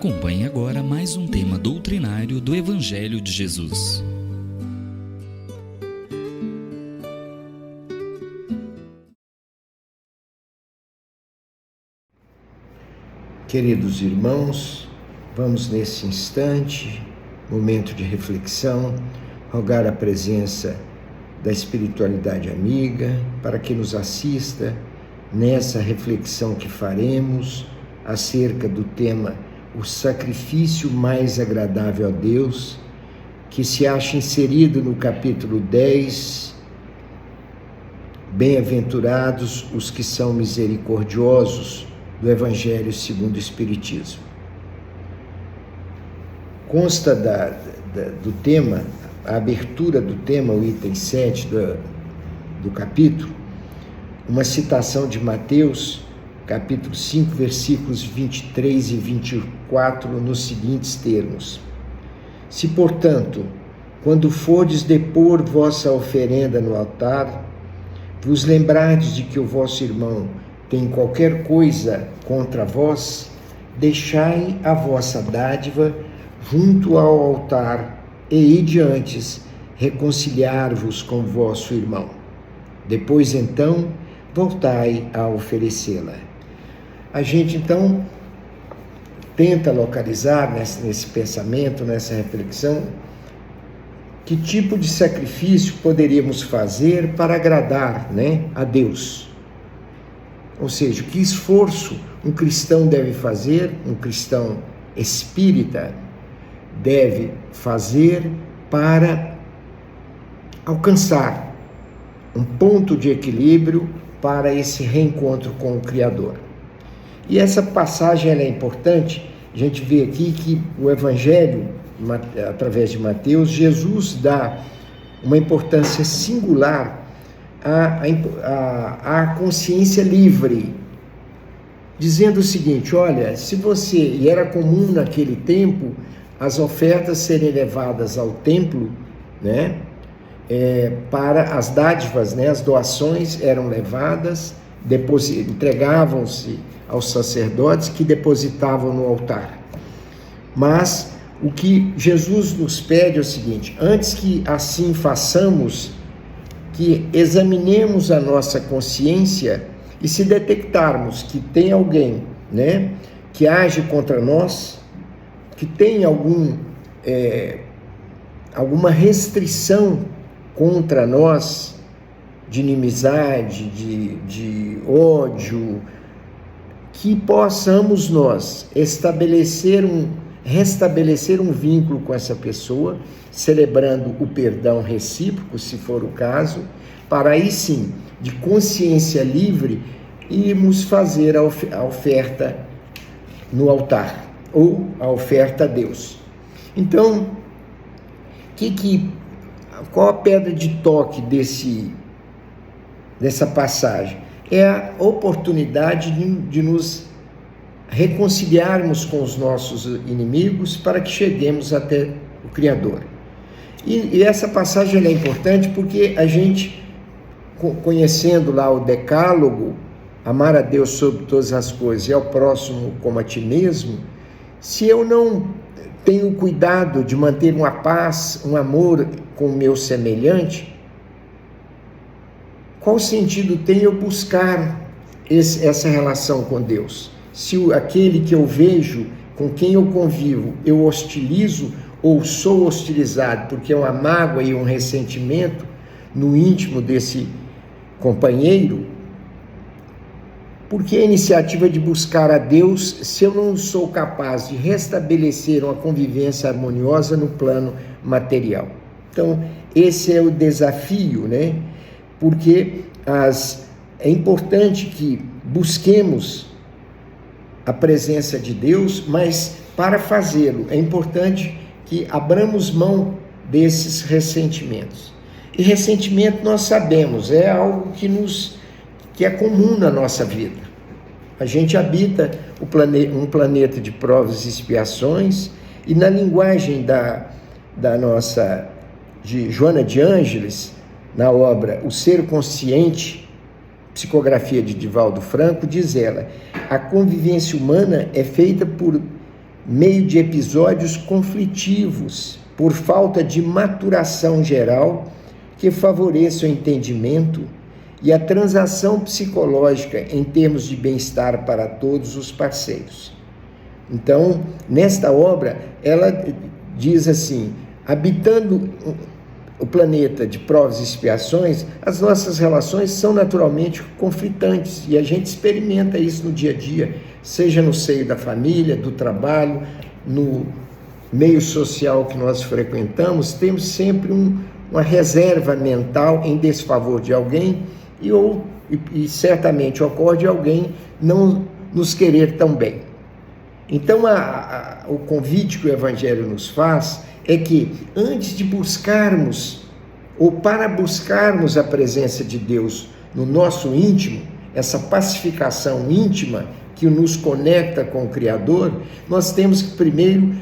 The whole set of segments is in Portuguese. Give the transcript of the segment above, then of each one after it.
Acompanhe agora mais um tema doutrinário do Evangelho de Jesus. Queridos irmãos, vamos nesse instante, momento de reflexão, rogar a presença da espiritualidade amiga para que nos assista nessa reflexão que faremos acerca do tema o sacrifício mais agradável a Deus, que se acha inserido no capítulo 10, bem-aventurados os que são misericordiosos, do Evangelho segundo o Espiritismo. Consta do tema, a abertura do tema, o item 7 do capítulo, uma citação de Mateus, capítulo 5, versículos 23 e 24, nos seguintes termos: Se, portanto, quando fordes depor vossa oferenda no altar, vos lembrardes de que o vosso irmão tem qualquer coisa contra vós, deixai a vossa dádiva junto ao altar e ide antes reconciliar-vos com vosso irmão. Depois, então, voltai a oferecê-la. A gente, então, tenta localizar nesse pensamento, nessa reflexão, que tipo de sacrifício poderíamos fazer para agradar, a Deus. Ou seja, que esforço um cristão deve fazer, um cristão espírita deve fazer para alcançar um ponto de equilíbrio para esse reencontro com o Criador. E essa passagem ela é importante. A gente vê aqui que o Evangelho, através de Jesus dá uma importância singular à consciência livre, dizendo o seguinte: olha, se você, e era comum naquele tempo, as ofertas serem levadas ao templo, para as dádivas, as doações eram levadas, entregavam-se aos sacerdotes que depositavam no altar. Mas o que Jesus nos pede é o seguinte: antes que assim façamos, que examinemos a nossa consciência e se detectarmos que tem alguém, que age contra nós, que tem alguma restrição contra nós, de inimizade, de ódio, que possamos nós restabelecer um vínculo com essa pessoa, celebrando o perdão recíproco, se for o caso, para aí sim, de consciência livre, irmos fazer a oferta no altar, ou a oferta a Deus. Então, qual a pedra de toque dessa passagem? É a oportunidade de nos reconciliarmos com os nossos inimigos para que cheguemos até o Criador. E essa passagem ela é importante porque a gente, conhecendo lá o decálogo, amar a Deus sobre todas as coisas e ao próximo como a ti mesmo, se eu não tenho cuidado de manter uma paz, um amor com o meu semelhante, qual sentido tem eu buscar essa relação com Deus? Se aquele que eu vejo, com quem eu convivo, eu hostilizo ou sou hostilizado porque é uma mágoa e um ressentimento no íntimo desse companheiro, por que a iniciativa de buscar a Deus se eu não sou capaz de restabelecer uma convivência harmoniosa no plano material? Então, esse é o desafio, Porque é importante que busquemos a presença de Deus, mas para fazê-lo é importante que abramos mão desses ressentimentos. E ressentimento, nós sabemos, é algo que é comum na nossa vida. A gente habita um planeta de provas e expiações, e na linguagem de Joana de Ângeles, na obra O Ser Consciente, psicografia de Divaldo Franco, diz ela: a convivência humana é feita por meio de episódios conflitivos, por falta de maturação geral que favoreça o entendimento e a transação psicológica em termos de bem-estar para todos os parceiros. Então, nesta obra, ela diz assim: habitando o planeta de provas e expiações, as nossas relações são naturalmente conflitantes e a gente experimenta isso no dia a dia, seja no seio da família, do trabalho, no meio social que nós frequentamos. Temos sempre uma reserva mental em desfavor de alguém e certamente ocorre de alguém não nos querer tão bem. Então, o convite que o Evangelho nos faz é que, antes de buscarmos, ou para buscarmos a presença de Deus no nosso íntimo, essa pacificação íntima que nos conecta com o Criador, nós temos que primeiro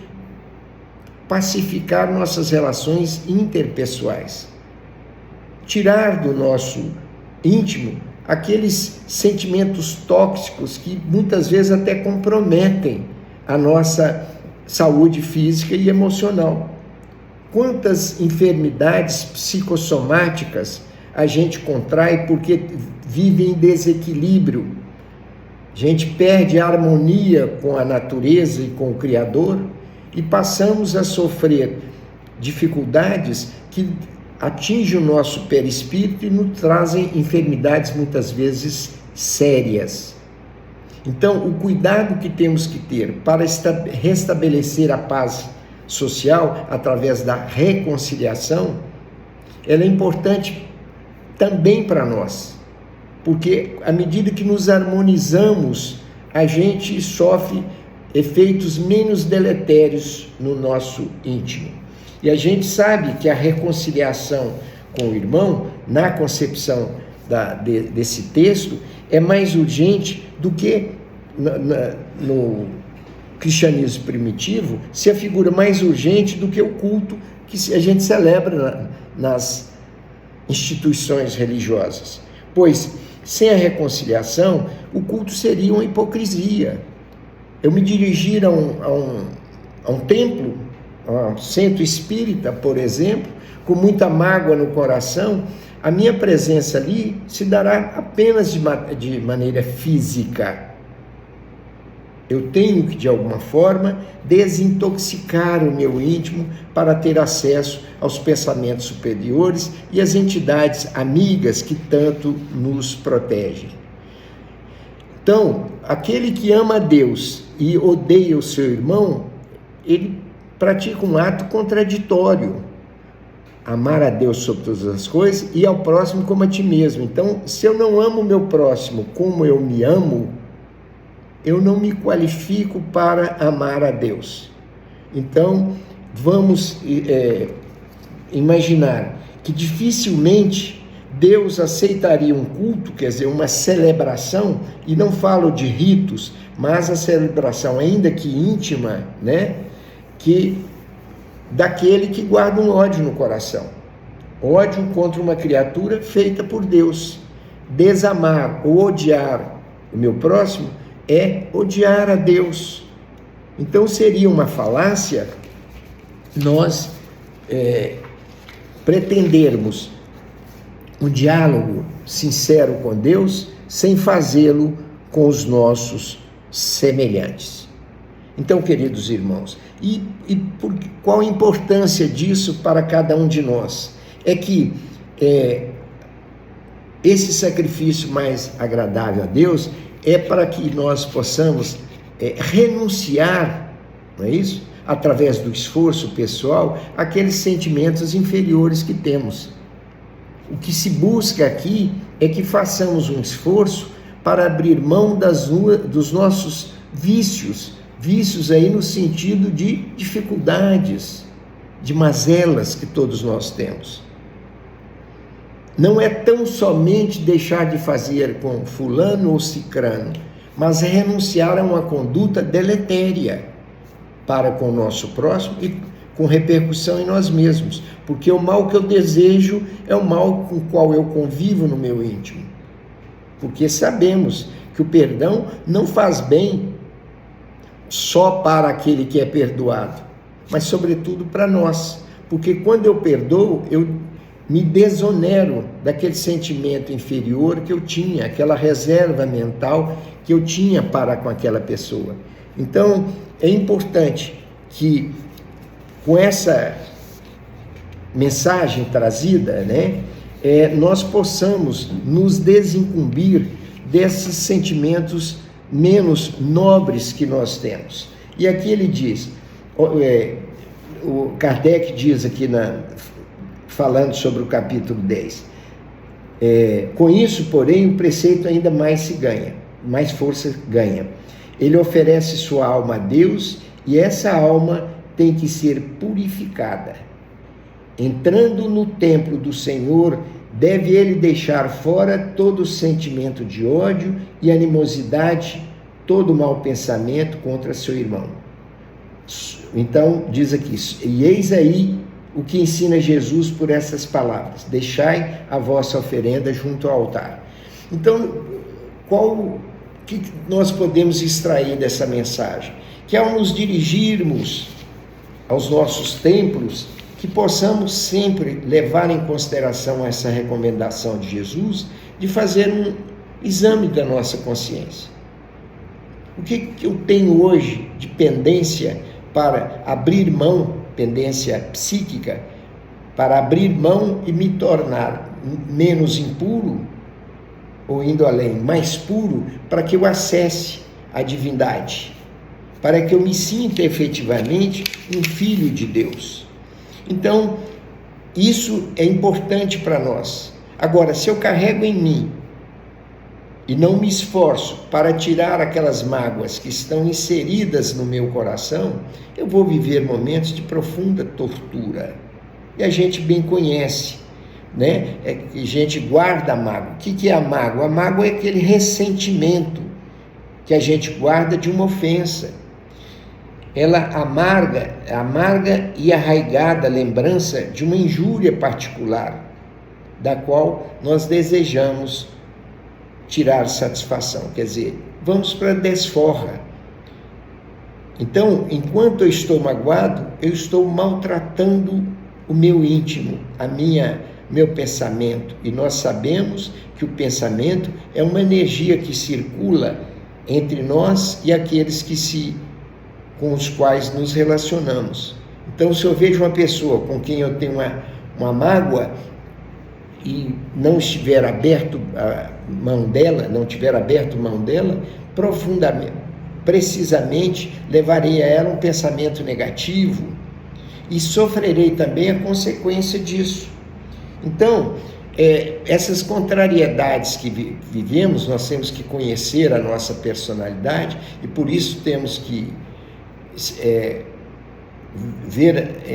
pacificar nossas relações interpessoais. Tirar do nosso íntimo aqueles sentimentos tóxicos que muitas vezes até comprometem a nossa saúde física e emocional. Quantas enfermidades psicossomáticas a gente contrai porque vive em desequilíbrio? A gente perde a harmonia com a natureza e com o Criador e passamos a sofrer dificuldades que atingem o nosso perispírito e nos trazem enfermidades muitas vezes sérias. Então, o cuidado que temos que ter para restabelecer a paz social através da reconciliação, ela é importante também para nós, porque à medida que nos harmonizamos, a gente sofre efeitos menos deletérios no nosso íntimo. E a gente sabe que a reconciliação com o irmão, na concepção desse texto, é mais urgente do que no cristianismo primitivo, se a figura mais urgente do que o culto que a gente celebra nas instituições religiosas. Pois, sem a reconciliação, o culto seria uma hipocrisia. Eu me dirigir a um templo, a um centro espírita, por exemplo, com muita mágoa no coração, a minha presença ali se dará apenas de maneira física. Eu tenho que, de alguma forma, desintoxicar o meu íntimo para ter acesso aos pensamentos superiores e às entidades amigas que tanto nos protegem. Então, aquele que ama a Deus e odeia o seu irmão, ele pratica um ato contraditório. Amar a Deus sobre todas as coisas e ao próximo como a ti mesmo. Então, se eu não amo o meu próximo como eu me amo, eu não me qualifico para amar a Deus. Então, vamos imaginar que dificilmente Deus aceitaria um culto, quer dizer, uma celebração, e não falo de ritos, mas a celebração, ainda que íntima, né, que daquele que guarda um ódio no coração. Ódio contra uma criatura feita por Deus. Desamar ou odiar o meu próximo é odiar a Deus. Então seria uma falácia nós pretendermos um diálogo sincero com Deus sem fazê-lo com os nossos semelhantes. Então, queridos irmãos, qual a importância disso para cada um de nós? É que esse sacrifício mais agradável a Deus é para que nós possamos renunciar, não é isso? Através do esforço pessoal, aqueles sentimentos inferiores que temos. O que se busca aqui é que façamos um esforço para abrir mão dos nossos vícios aí no sentido de dificuldades, de mazelas que todos nós temos. Não é tão somente deixar de fazer com fulano ou cicrano, mas é renunciar a uma conduta deletéria para com o nosso próximo e com repercussão em nós mesmos, porque o mal que eu desejo é o mal com o qual eu convivo no meu íntimo. Porque sabemos que o perdão não faz bem. só para aquele que é perdoado, mas sobretudo para nós, porque quando eu perdoo, eu me desonero daquele sentimento inferior que eu tinha, aquela reserva mental que eu tinha para com aquela pessoa. Então, é importante que com essa mensagem trazida, nós possamos nos desincumbir desses sentimentos menos nobres que nós temos. E aqui ele diz, o Kardec diz aqui, falando sobre o capítulo 10, com isso, porém, o preceito ainda mais se ganha, mais força ganha. Ele oferece sua alma a Deus e essa alma tem que ser purificada. Entrando no templo do Senhor, deve ele deixar fora todo sentimento de ódio e animosidade, todo mau pensamento contra seu irmão. Então, diz aqui, e eis aí o que ensina Jesus por essas palavras: deixai a vossa oferenda junto ao altar. Então, o que nós podemos extrair dessa mensagem? Que ao nos dirigirmos aos nossos templos, que possamos sempre levar em consideração essa recomendação de Jesus, de fazer um exame da nossa consciência. O que eu tenho hoje de pendência para abrir mão, pendência psíquica, para abrir mão e me tornar menos impuro, ou indo além, mais puro, para que eu acesse a divindade, para que eu me sinta efetivamente um filho de Deus. Então, isso é importante para nós. Agora, se eu carrego em mim e não me esforço para tirar aquelas mágoas que estão inseridas no meu coração, eu vou viver momentos de profunda tortura. E a gente bem conhece, a gente guarda a mágoa. O que é a mágoa? A mágoa é aquele ressentimento que a gente guarda de uma ofensa. Ela amarga e arraigada lembrança de uma injúria particular, da qual nós desejamos tirar satisfação. Quer dizer, vamos para a desforra. Então, enquanto eu estou magoado, eu estou maltratando o meu íntimo, meu pensamento. E nós sabemos que o pensamento é uma energia que circula entre nós e aqueles com os quais nos relacionamos. Então, se eu vejo uma pessoa com quem eu tenho uma mágoa e não estiver aberto a mão dela, profundamente, precisamente, levarei a ela um pensamento negativo e sofrerei também a consequência disso. Então, essas contrariedades que vivemos, nós temos que conhecer a nossa personalidade e por isso temos que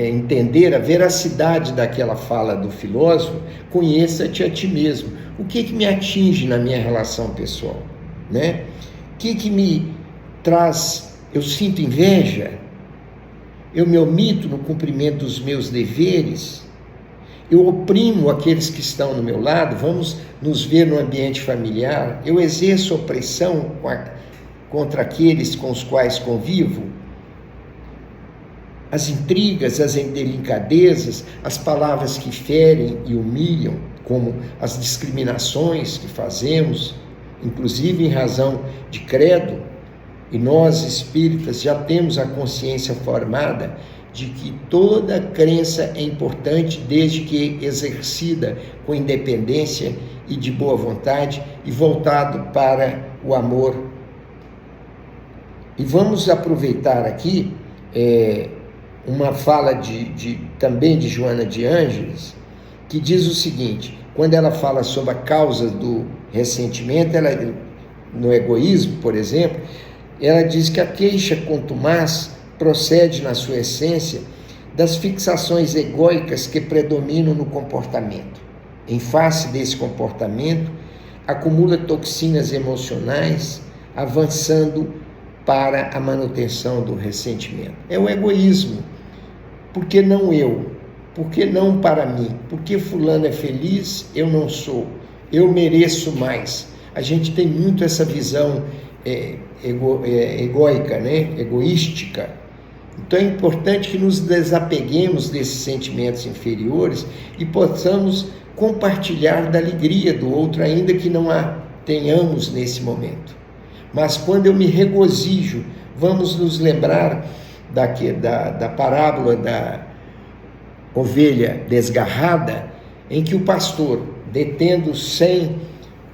entender a veracidade daquela fala do filósofo. Conheça-te a ti mesmo. O que me atinge na minha relação pessoal? O que me traz? Eu sinto inveja? Eu me omito no cumprimento dos meus deveres? Eu oprimo aqueles que estão no meu lado? Vamos nos ver no ambiente familiar. Eu exerço opressão contra aqueles com os quais convivo? As intrigas, as indelicadezas, as palavras que ferem e humilham, como as discriminações que fazemos, inclusive em razão de credo, e nós espíritas já temos a consciência formada de que toda crença é importante desde que exercida com independência e de boa vontade e voltado para o amor. E vamos aproveitar aqui uma fala também de Joana de Ângeles, que diz o seguinte, quando ela fala sobre a causa do ressentimento, no egoísmo, por exemplo, ela diz que a queixa contumaz procede, na sua essência, das fixações egóicas que predominam no comportamento. Em face desse comportamento, acumula toxinas emocionais, avançando para a manutenção do ressentimento. É o egoísmo. Por que não eu? Por que não para mim? Porque fulano é feliz, eu não sou. Eu mereço mais. A gente tem muito essa visão egóica, né? Egoística. Então é importante que nos desapeguemos desses sentimentos inferiores e possamos compartilhar da alegria do outro, ainda que não a tenhamos nesse momento. Mas quando eu me regozijo, vamos nos lembrar da parábola da ovelha desgarrada, em que o pastor, detendo 100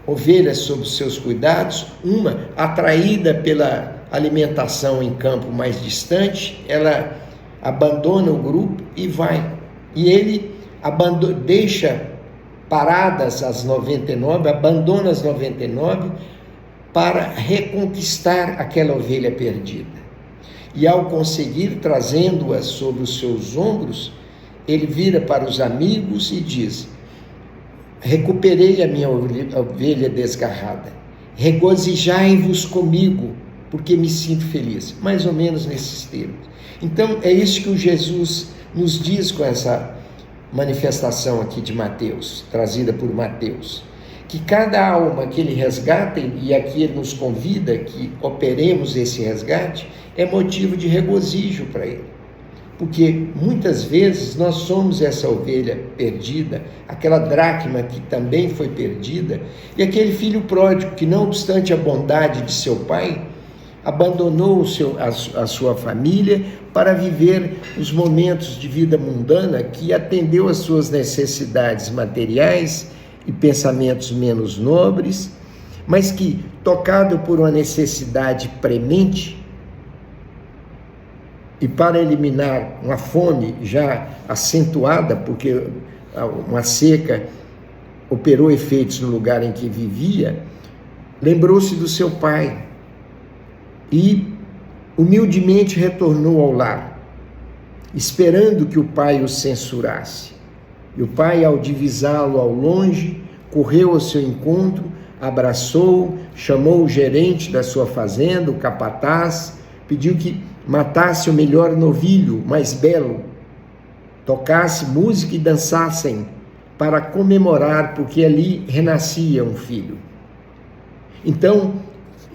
ovelhas sob os seus cuidados, uma atraída pela alimentação em campo mais distante, ela abandona o grupo e vai. E ele deixa paradas as 99, abandona as 99 para reconquistar aquela ovelha perdida. E ao conseguir, trazendo-as sobre os seus ombros, ele vira para os amigos e diz: recuperei a minha ovelha desgarrada, regozijai-vos comigo, porque me sinto feliz. Mais ou menos nesses termos. Então é isso que o Jesus nos diz com essa manifestação aqui de Mateus, trazida por Mateus, que cada alma que ele resgata, e aqui ele nos convida que operemos esse resgate, é motivo de regozijo para ele. Porque muitas vezes nós somos essa ovelha perdida, aquela dracma que também foi perdida, e aquele filho pródigo que, não obstante a bondade de seu pai, abandonou a sua família para viver os momentos de vida mundana, que atendeu às suas necessidades materiais e pensamentos menos nobres, mas que, tocado por uma necessidade premente, e para eliminar uma fome já acentuada, porque uma seca operou efeitos no lugar em que vivia, lembrou-se do seu pai e humildemente retornou ao lar, esperando que o pai o censurasse. E o pai, ao divisá-lo ao longe, correu ao seu encontro, abraçou-o, chamou o gerente da sua fazenda, o capataz, pediu que matasse o melhor novilho, mais belo, tocasse música e dançassem para comemorar, porque ali renascia um filho. Então,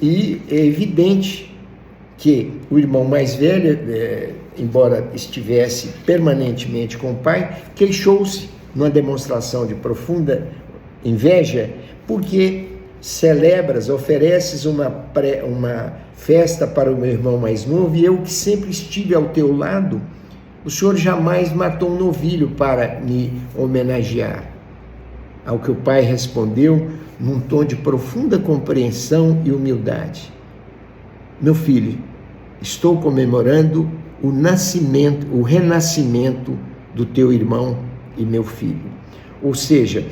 e é evidente que o irmão mais velho, embora estivesse permanentemente com o pai, queixou-se numa demonstração de profunda inveja, porque ofereces uma festa para o meu irmão mais novo, e eu que sempre estive ao teu lado, o senhor jamais matou um novilho para me homenagear. Ao que o pai respondeu, num tom de profunda compreensão e humildade: meu filho, estou comemorando o renascimento do teu irmão e meu filho. Ou seja,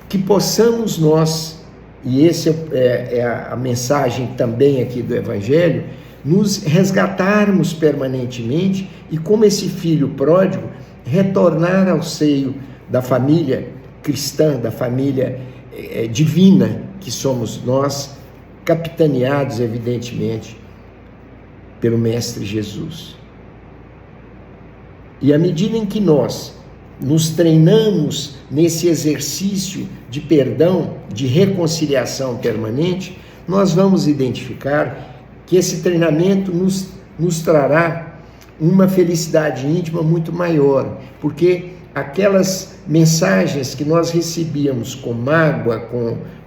que possamos nós, e essa é a mensagem também aqui do Evangelho, nos resgatarmos permanentemente e, como esse filho pródigo, retornar ao seio da família cristã, da família divina que somos nós, capitaneados, evidentemente, pelo Mestre Jesus. E à medida em que nós nos treinamos nesse exercício de perdão, de reconciliação permanente, nós vamos identificar que esse treinamento nos trará uma felicidade íntima muito maior, porque aquelas mensagens que nós recebíamos com mágoa,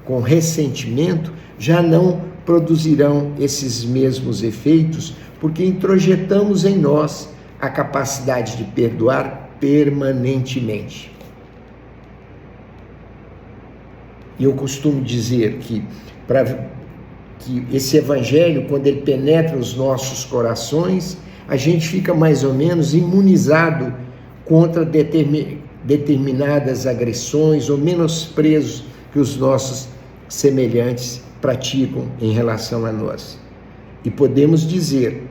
com ressentimento, já não produzirão esses mesmos efeitos, porque introjetamos em nós a capacidade de perdoar permanentemente. E eu costumo dizer que esse evangelho, quando ele penetra os nossos corações, a gente fica mais ou menos imunizado contra determinadas agressões ou menosprezos que os nossos semelhantes praticam em relação a nós. E podemos dizer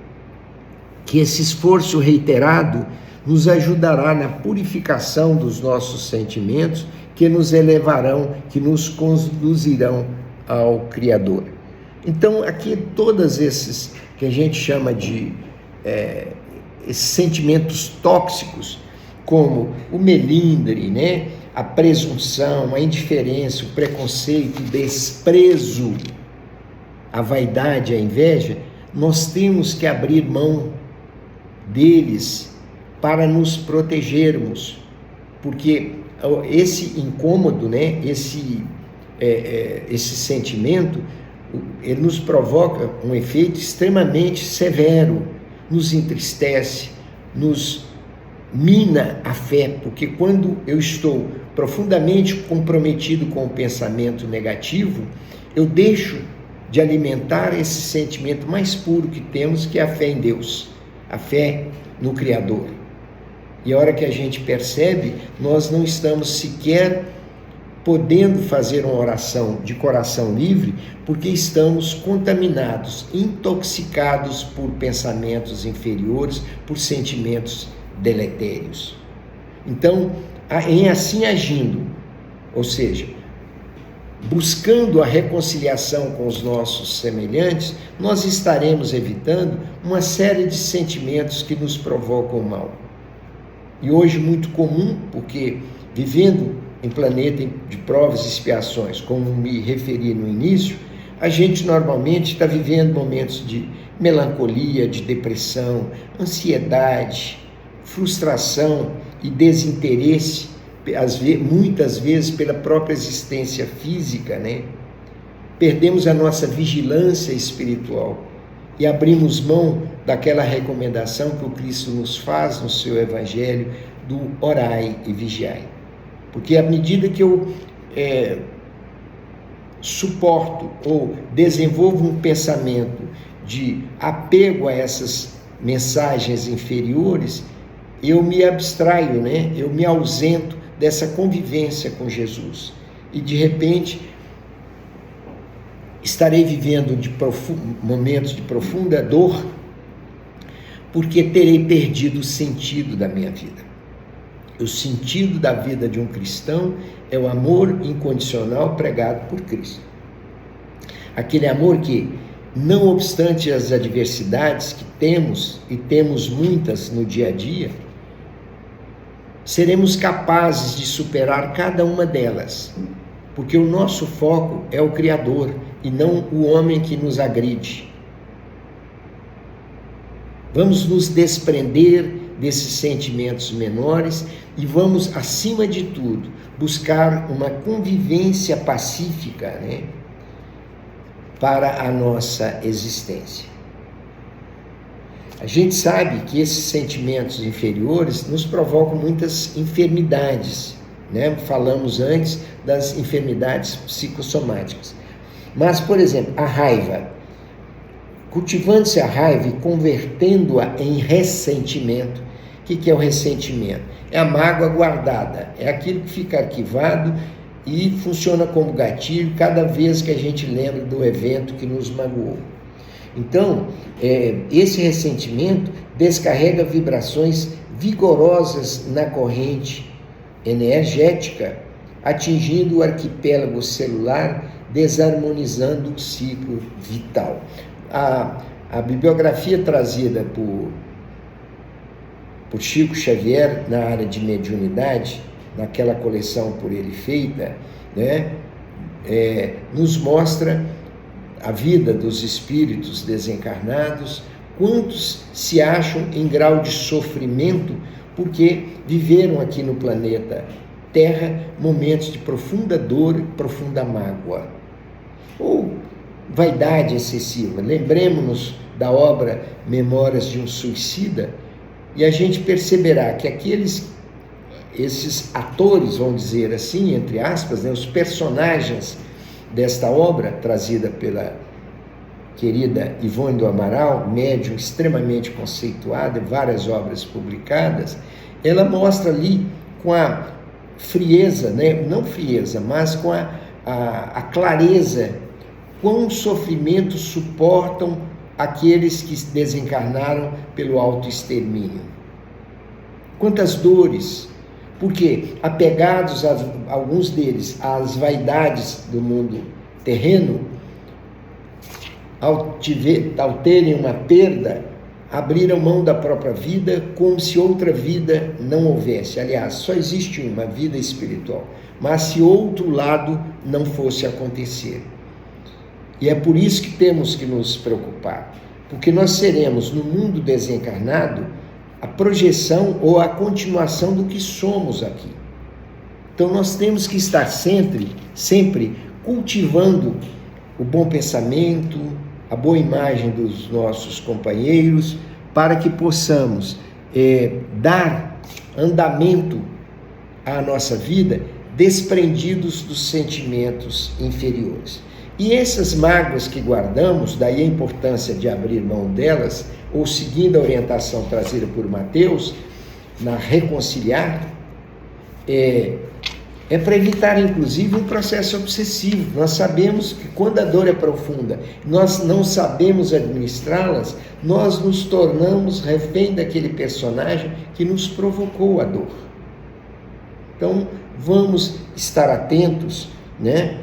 que esse esforço reiterado nos ajudará na purificação dos nossos sentimentos, que nos elevarão, que nos conduzirão ao Criador. Então, aqui todos esses que a gente chama de esses sentimentos tóxicos, como o melindre, né? A presunção, a indiferença, o preconceito, o desprezo, a vaidade, a inveja, nós temos que abrir mão deles para nos protegermos, porque esse incômodo, né, esse sentimento, ele nos provoca um efeito extremamente severo, nos entristece, nos mina a fé, porque quando eu estou profundamente comprometido com o pensamento negativo, eu deixo de alimentar esse sentimento mais puro que temos, que é a fé em Deus, a fé no Criador. E a hora que a gente percebe, nós não estamos sequer podendo fazer uma oração de coração livre, porque estamos contaminados, intoxicados por pensamentos inferiores, por sentimentos deletérios. Então, em assim agindo, ou seja, buscando a reconciliação com os nossos semelhantes, nós estaremos evitando uma série de sentimentos que nos provocam o mal. E hoje muito comum, porque vivendo em planeta de provas e expiações, como me referi no início, a gente normalmente está vivendo momentos de melancolia, de depressão, ansiedade, frustração e desinteresse, muitas vezes pela própria existência física, né? Perdemos a nossa vigilância espiritual e abrimos mão daquela recomendação que o Cristo nos faz no seu Evangelho, do orai e vigiai. Porque à medida que eu suporto ou desenvolvo um pensamento de apego a essas mensagens inferiores, eu me abstraio, né? Eu me ausento dessa convivência com Jesus. E de repente estarei vivendo momentos de profunda dor, porque terei perdido o sentido da minha vida. O sentido da vida de um cristão é o amor incondicional pregado por Cristo. Aquele amor que, não obstante as adversidades que temos, e temos muitas no dia a dia, seremos capazes de superar cada uma delas, porque o nosso foco é o Criador e não o homem que nos agride. Vamos nos desprender desses sentimentos menores e vamos, acima de tudo, buscar uma convivência pacífica, né, para a nossa existência. A gente sabe que esses sentimentos inferiores nos provocam muitas enfermidades, né? Falamos antes das enfermidades psicossomáticas. Mas, por exemplo, a raiva. Cultivando-se a raiva e convertendo-a em ressentimento. O que é o ressentimento? É a mágoa guardada, é aquilo que fica arquivado e funciona como gatilho cada vez que a gente lembra do evento que nos magoou. Então, esse ressentimento descarrega vibrações vigorosas na corrente energética, atingindo o arquipélago celular, desarmonizando o ciclo vital. A bibliografia trazida por Chico Xavier na área de mediunidade, naquela coleção por ele feita, né, nos mostra a vida dos espíritos desencarnados, quantos se acham em grau de sofrimento porque viveram aqui no planeta Terra momentos de profunda dor e profunda mágoa. Ou vaidade excessiva. Lembremos-nos da obra Memórias de um Suicida e a gente perceberá que esses atores, vamos dizer assim, entre aspas, né, os personagens desta obra, trazida pela querida Ivone do Amaral, médium extremamente conceituada, várias obras publicadas, ela mostra ali com a frieza, né? Não frieza, mas com a clareza, quão sofrimento suportam aqueles que desencarnaram pelo autoextermínio. Quantas dores, porque apegados, alguns deles, às vaidades do mundo terreno, ao terem uma perda, abriram mão da própria vida como se outra vida não houvesse. Aliás, só existe uma vida espiritual, mas se outro lado não fosse acontecer. E é por isso que temos que nos preocupar, porque nós seremos, no mundo desencarnado, a projeção ou a continuação do que somos aqui. Então nós temos que estar sempre cultivando o bom pensamento, a boa imagem dos nossos companheiros, para que possamos dar andamento à nossa vida desprendidos dos sentimentos inferiores. E essas mágoas que guardamos, daí a importância de abrir mão delas, ou seguindo a orientação trazida por Mateus, na reconciliar, é para evitar, inclusive, um processo obsessivo. Nós sabemos que quando a dor é profunda, nós não sabemos administrá-las, nós nos tornamos refém daquele personagem que nos provocou a dor. Então, vamos estar atentos, né?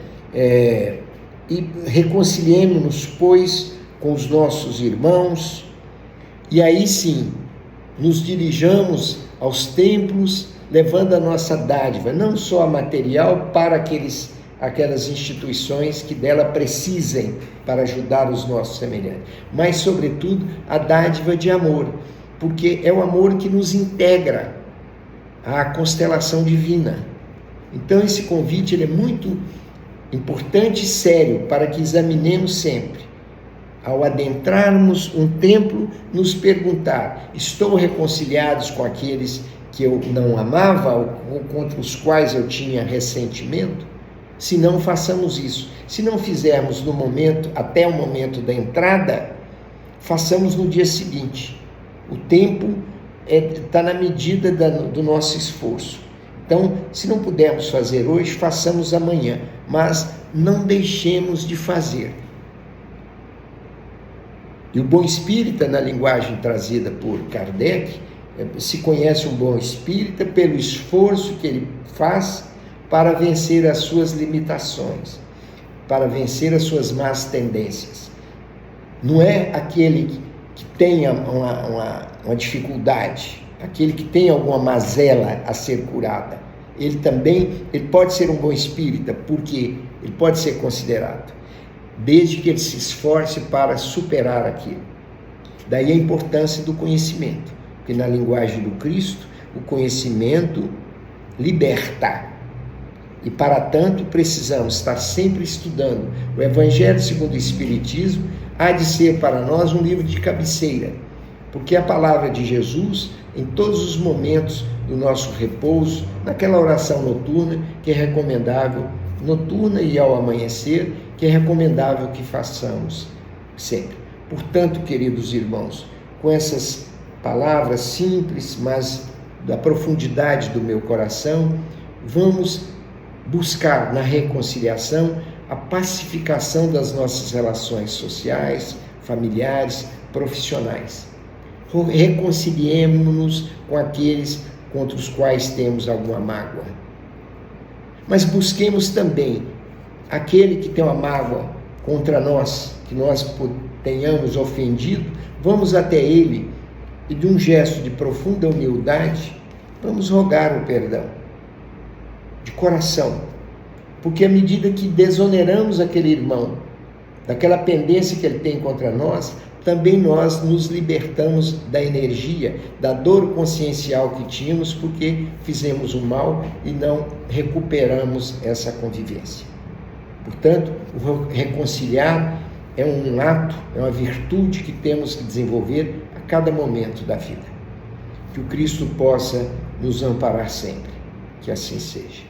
E reconciliemos-nos, pois, com os nossos irmãos, e aí sim, nos dirijamos aos templos, levando a nossa dádiva, não só a material, para aquelas instituições que dela precisem para ajudar os nossos semelhantes, mas, sobretudo, a dádiva de amor, porque é o amor que nos integra à constelação divina. Então, esse convite ele é muito importante e sério para que examinemos sempre. Ao adentrarmos um templo, nos perguntar: estou reconciliado com aqueles que eu não amava ou contra os quais eu tinha ressentimento? Se não, façamos isso. Se não fizermos no momento, até o momento da entrada, façamos no dia seguinte. O tempo está na medida do nosso esforço. Então, se não pudermos fazer hoje, façamos amanhã, mas não deixemos de fazer. E o bom espírita, na linguagem trazida por Kardec, se conhece um bom espírita pelo esforço que ele faz para vencer as suas limitações, para vencer as suas más tendências. Não é aquele que tenha uma dificuldade, aquele que tem alguma mazela a ser curada. Ele pode ser um bom espírita, porque ele pode ser considerado, desde que ele se esforce para superar aquilo. Daí a importância do conhecimento, porque na linguagem do Cristo, o conhecimento liberta. E para tanto precisamos estar sempre estudando. O Evangelho segundo o Espiritismo há de ser para nós um livro de cabeceira, porque a palavra de Jesus, em todos os momentos do nosso repouso, naquela oração noturna que é recomendável, noturna e ao amanhecer, que é recomendável que façamos sempre. Portanto, queridos irmãos, com essas palavras simples, mas da profundidade do meu coração, vamos buscar na reconciliação a pacificação das nossas relações sociais, familiares, profissionais. Reconciliemos-nos com aqueles contra os quais temos alguma mágoa. Mas busquemos também aquele que tem uma mágoa contra nós, que nós tenhamos ofendido, vamos até ele e, de um gesto de profunda humildade, vamos rogar o perdão, de coração, porque à medida que desoneramos aquele irmão daquela pendência que ele tem contra nós, também nós nos libertamos da energia, da dor consciencial que tínhamos, porque fizemos o mal e não recuperamos essa convivência. Portanto, o reconciliar é um ato, é uma virtude que temos que desenvolver a cada momento da vida. Que o Cristo possa nos amparar sempre. Que assim seja.